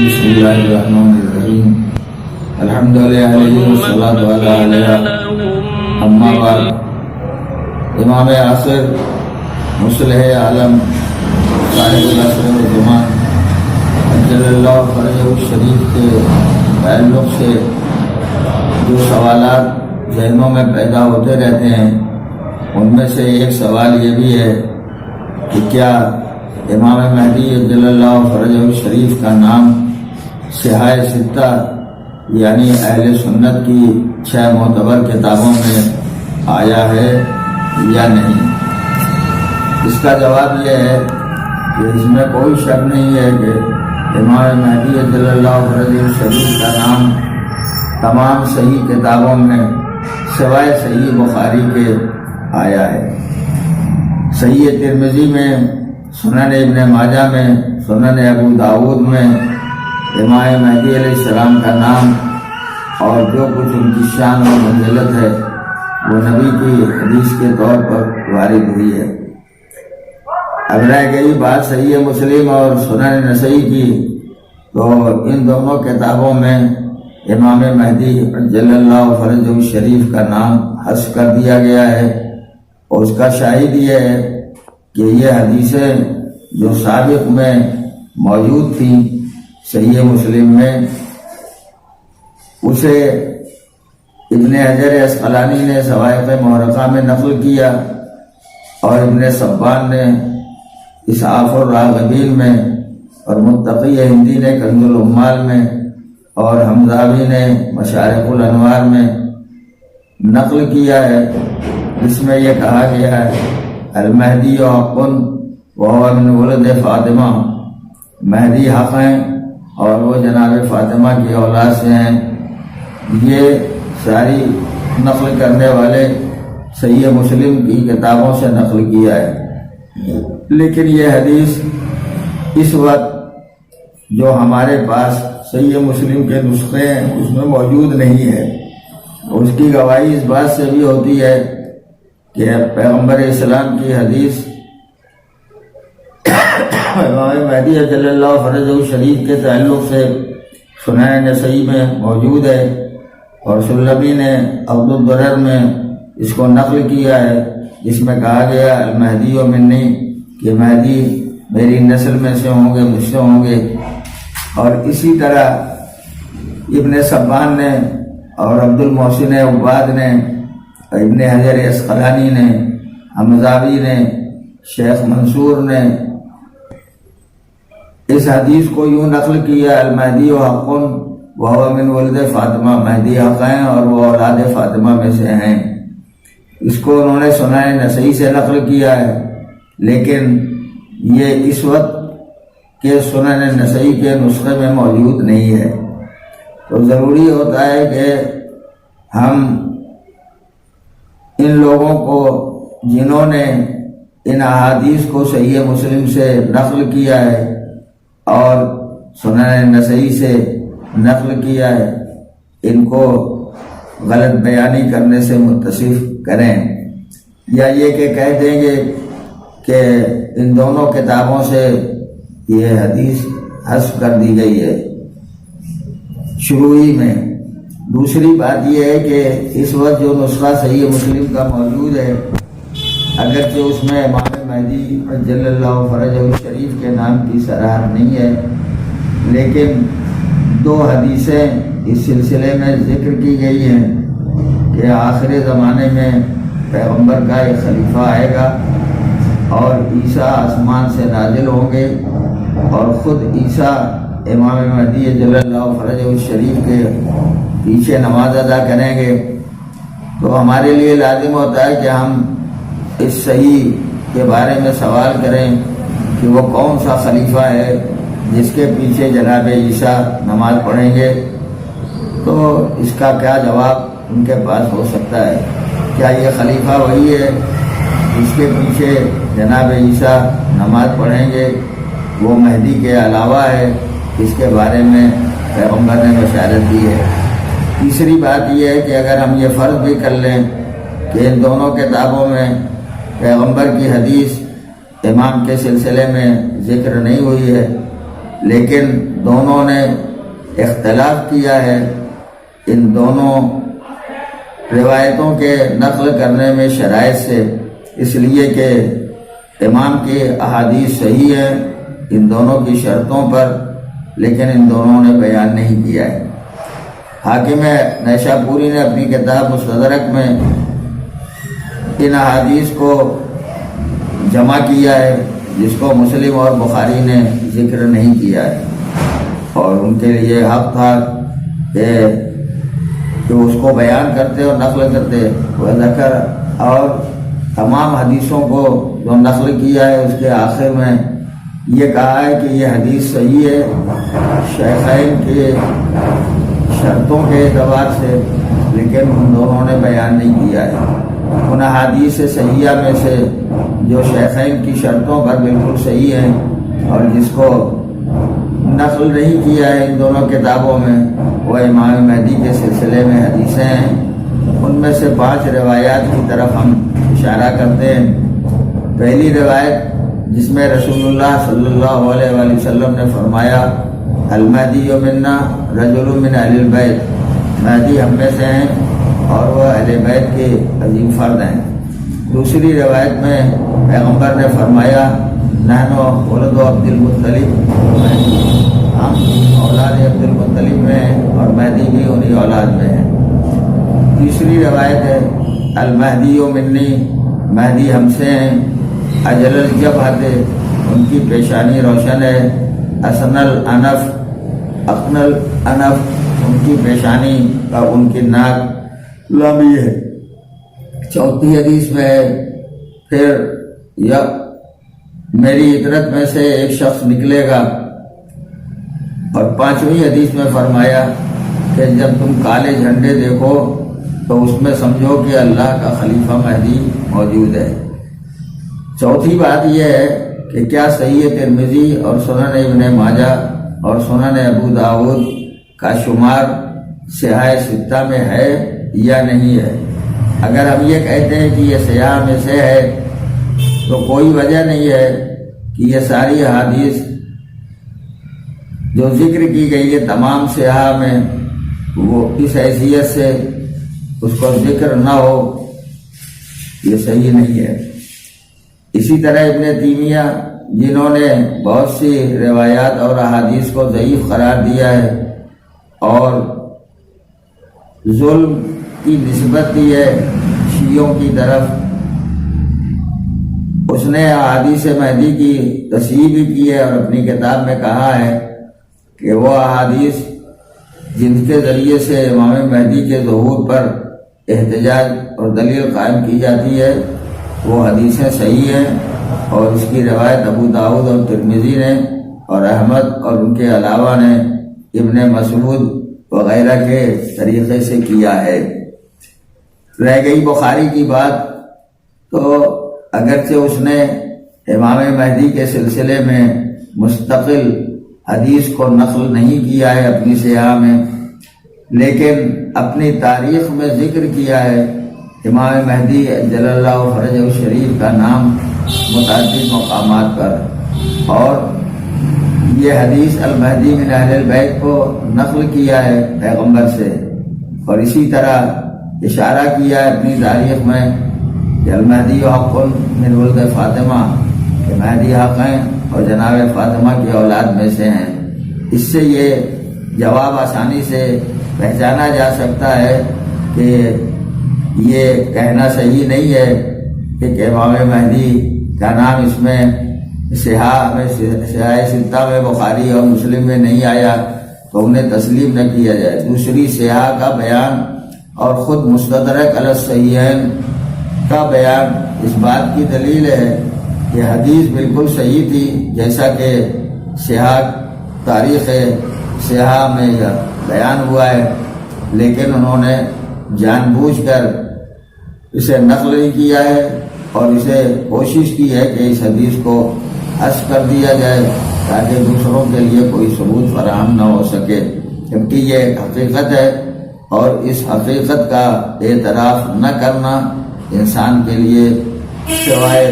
بسم اللہ الرحمن الرحیم الحمدللہ والصلاۃ والسلام اما بعد. امام عصر مصلح عالم صاحب العصر والزمان اجل اللہ فرجہ الشریف کے تعلق سے جو سوالات ذہنوں میں پیدا ہوتے رہتے ہیں ان میں سے ایک سوال یہ بھی ہے کہ کیا امام مہدی اجل اللہ فرجہ الشریف کا نام صحائح ستہ یعنی اہل سنت کی 6 معتبر کتابوں میں آیا ہے یا نہیں؟ اس کا جواب یہ ہے کہ اس میں کوئی شک نہیں ہے کہ امام مہدی اجل اللہ فرجہ الشریف کا نام تمام صحیح کتابوں میں سوائے صحیح بخاری کے آیا ہے. صحیح ترمذی میں، سنن ابن ماجہ میں، سنن ابو داود میں امام مہدی علیہ السلام کا نام اور جو کچھ ان کی شان و منزلت ہے وہ نبی کی حدیث کے طور پر وارد ہوئی ہے. اب رہ گئی بات صحیح مسلم اور سنن نسائی کی، تو ان دونوں کتابوں میں امام مہدی اجل اللہ فرجہ الشریف کا نام حذف کر دیا گیا ہے، اور اس کا شاہد یہ ہے کہ یہ حدیثیں جو سابق میں موجود تھیں صحیح مسلم میں، اسے ابن حجر عسقلانی نے صواعق محرقہ میں نقل کیا، اور ابن صبان نے اسعاف الراغبین میں، اور متقی ہندی نے کنز العمال میں، اور حمزاوی نے مشارق الانوار میں نقل کیا ہے، جس میں یہ کہا گیا ہے المہدی حق وہو من ولد فاطمہ، مہدی حق ہیں اور وہ جناب فاطمہ کی اولاد سے ہیں. یہ ساری نقل کرنے والے صحیح مسلم کی کتابوں سے نقل کیا ہے، لیکن یہ حدیث اس وقت جو ہمارے پاس صحیح مسلم کے نسخے ہیں اس میں موجود نہیں ہے. اس کی گواہی اس بات سے بھی ہوتی ہے کہ پیغمبر اسلام کی حدیث امام مہدی اجل اللہ فرجہ الشریف کے تعلق سے سنن نسائی میں موجود ہے، اور سلمی نے عبد الدرر میں اس کو نقل کیا ہے، جس میں کہا گیا المہدی و منی، کہ مہدی میری نسل میں سے ہوں گے، مجھ سے ہوں گے. اور اسی طرح ابن صبان نے اور عبد المحسن عباد نے، ابن حجر عسقلانی نے، حمزاوی نے، شیخ منصور نے اس حدیث کو یوں نقل کیا المہدی حق وہو من ولد فاطمہ، مہدی حق ہیں اور وہ اولاد فاطمہ میں سے ہیں. اس کو انہوں نے سنن نسائی سے نقل کیا ہے، لیکن یہ اس وقت کے سنن نسائی کے نسخے میں موجود نہیں ہے. تو ضروری ہوتا ہے کہ ہم ان لوگوں کو جنہوں نے ان احادیث کو صحیح مسلم سے نقل کیا ہے اور سنن نسائی سے نقل کیا ہے، ان کو غلط بیانی کرنے سے متصف کریں، یا یہ کہ کہہ دیں گے کہ ان دونوں کتابوں سے یہ حدیث حذف کر دی گئی ہے شروع ہی میں. دوسری بات یہ ہے کہ اس وقت جو نسخہ صحیح مسلم کا موجود ہے، اگرچہ اس میں امام مہدی اجل اللہ فرجہ الشریف کے نام کی صراحت نہیں ہے، لیکن 2 حدیثیں اس سلسلے میں ذکر کی گئی ہیں کہ آخر زمانے میں پیغمبر کا ایک خلیفہ آئے گا اور عیسیٰ آسمان سے نازل ہوں گے، اور خود عیسیٰ امام مہدی اجل اللہ فرجہ الشریف کے پیچھے نماز ادا کریں گے. تو ہمارے لیے لازم ہوتا ہے کہ ہم اس صحیح کے بارے میں سوال کریں کہ وہ کون سا خلیفہ ہے جس کے پیچھے جناب عیسیٰ نماز پڑھیں گے. تو اس کا کیا جواب ان کے پاس ہو سکتا ہے؟ کیا یہ خلیفہ وہی ہے جس کے پیچھے جناب عیسیٰ نماز پڑھیں گے؟ وہ مہدی کے علاوہ ہے، اس کے بارے میں پیغمبر نے بشارت دی ہے. تیسری بات یہ ہے کہ اگر ہم یہ فرض بھی کر لیں کہ ان دونوں کتابوں میں پیغمبر کی حدیث امام کے سلسلے میں ذکر نہیں ہوئی ہے، لیکن دونوں نے اختلاف کیا ہے ان دونوں روایتوں کے نقل کرنے میں شرائط سے، اس لیے کہ امام کی احادیث صحیح ہیں ان دونوں کی شرطوں پر، لیکن ان دونوں نے بیان نہیں کیا ہے۔ حاکم نیشاپوری نے اپنی کتاب مستدرک میں ان احادیث کو جمع کیا ہے جس کو مسلم اور بخاری نے ذکر نہیں کیا ہے، اور ان کے لیے حق تھا کہ اس کو بیان کرتے اور نقل کرتے وہ ذکر، اور تمام حدیثوں کو جو نقل کیا ہے اس کے آخر میں یہ کہا ہے کہ یہ حدیث صحیح ہے شیخین کے شرطوں کے اعتبار سے، لیکن ان دونوں نے بیان نہیں کیا ہے۔ ان احادیث صحیحہ میں سے جو شیخین کی شرطوں پر بالکل صحیح ہیں اور جس کو نقل نہیں کیا ہے ان دونوں کتابوں میں، وہ امام مہدی کے سلسلے میں حدیثیں ہیں۔ ان میں سے 5 روایات کی طرف ہم اشارہ کرتے ہیں۔ پہلی روایت جس میں رسول اللہ صلی اللہ علیہ وآلہ وسلم نے فرمایا المہدی منا رجل من اہل البیت، مہدی ہم میں سے ہیں اور وہ اہل بیت کے عظیم فرد ہیں۔ دوسری روایت میں پیغمبر نے فرمایا نحن ولد عبد المطلب، ہم اولاد عبد المطلب میں ہیں اور مہدی بھی انہی اولاد میں ہیں۔ تیسری روایت ہے المہدی منی، مہدی ہم سے ہیں، اجل الجبہۃ، ان کی پیشانی روشن ہے، اسن الانف، اقن الانف، ان کی پیشانی اور ان کی ناک لمبی ہے۔ چوتھی حدیث میں ہے پھر میری عطرت میں سے ایک شخص نکلے گا، اور 5ویں حدیث میں فرمایا کہ جب تم کالے جھنڈے دیکھو تو اس میں سمجھو کہ اللہ کا خلیفہ مہدی موجود ہے۔ چوتھی بات یہ ہے کہ کیا صحیح ترمذی اور سنن ابن ماجہ اور سنن ابو داؤد کا شمار سیاح ستہ میں ہے یا نہیں ہے۔ اگر ہم یہ کہتے ہیں کہ یہ سیاح میں سے ہے تو کوئی وجہ نہیں ہے کہ یہ ساری احادیث جو ذکر کی گئی ہے تمام سیاح میں وہ اس حیثیت سے اس کو ذکر نہ ہو، یہ صحیح نہیں ہے۔ اسی طرح ابن تیمیہ جنہوں نے بہت سی روایات اور احادیث کو ضعیف قرار دیا ہے اور ظلم کی نسبت دی ہے شیعوں کی طرف، اس نے احادیث مہدی کی تصحیح بھی کی ہے اور اپنی کتاب میں کہا ہے کہ وہ احادیث جن کے ذریعے سے امام مہدی کے ظہور پر احتجاج اور دلیل قائم کی جاتی ہے وہ حدیثیں صحیح ہیں، اور اس کی روایت ابو داؤد اور ترمذی نے اور احمد اور ان کے علاوہ نے ابن مسعود وغیرہ کے طریقے سے کیا ہے۔ رہ گئی بخاری کی بات، تو اگرچہ اس نے امام مہدی کے سلسلے میں مستقل حدیث کو نقل نہیں کیا ہے اپنی سیاح میں، لیکن اپنی تاریخ میں ذکر کیا ہے امام مہدی جل اللہ فرجہ شریف کا نام متعدد مقامات پر، اور یہ حدیث المہدی من اہل البیت کو نقل کیا ہے پیغمبر سے، اور اسی طرح اشارہ کیا ہے اپنی تاریخ میں کہ المہدی حق من ولد فاطمہ، کہ مہدی حق ہیں اور جناب فاطمہ کی اولاد میں سے ہیں۔ اس سے یہ جواب آسانی سے پہچانا جا سکتا ہے کہ یہ کہنا صحیح نہیں ہے کہ امام مہدی کا نام اس میں سیاح ستہ میں بخاری اور مسلم میں نہیں آیا تو انہیں تسلیم نہ کیا جائے۔ دوسری سیاح کا بیان اور خود مستدرک علی الصحیحین کا بیان اس بات کی دلیل ہے کہ حدیث بالکل صحیح تھی جیسا کہ سیاح تاریخ سیاح میں بیان ہوا ہے، لیکن انہوں نے جان بوجھ کر اسے نقل نہیں کیا ہے اور اسے کوشش کی ہے کہ اس حدیث کو حذف کر دیا جائے تاکہ دوسروں کے لیے کوئی ثبوت فراہم نہ ہو سکے، جبکہ یہ ایک حقیقت ہے اور اس حقیقت کا اعتراف نہ کرنا انسان کے لیے سوائے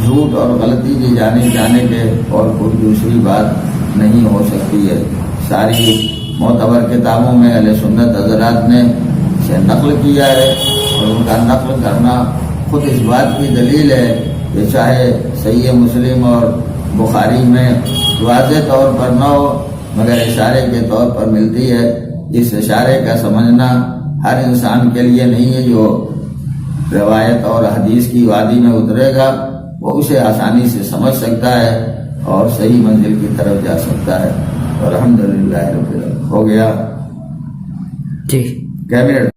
جھوٹ اور غلطی کی جانے کے اور کوئی دوسری بات نہیں ہو سکتی ہے۔ ساری معتبر کتابوں میں اہل سنت حضرات نے اسے نقل کیا ہے، اور ان کا نقل کرنا خود اس بات کی دلیل ہے کہ چاہے صحیح مسلم اور بخاری میں واضح طور پر نہ ہو مگر اشارے کے طور پر ملتی ہے۔ اس اشارے کا سمجھنا ہر انسان کے لیے نہیں ہے، جو روایت اور حدیث کی وادی میں اترے گا وہ اسے آسانی سے سمجھ سکتا ہے اور صحیح منزل کی طرف جا سکتا ہے۔ الحمدللہ رب العالمین۔ ہو گیا جی کیا منٹ؟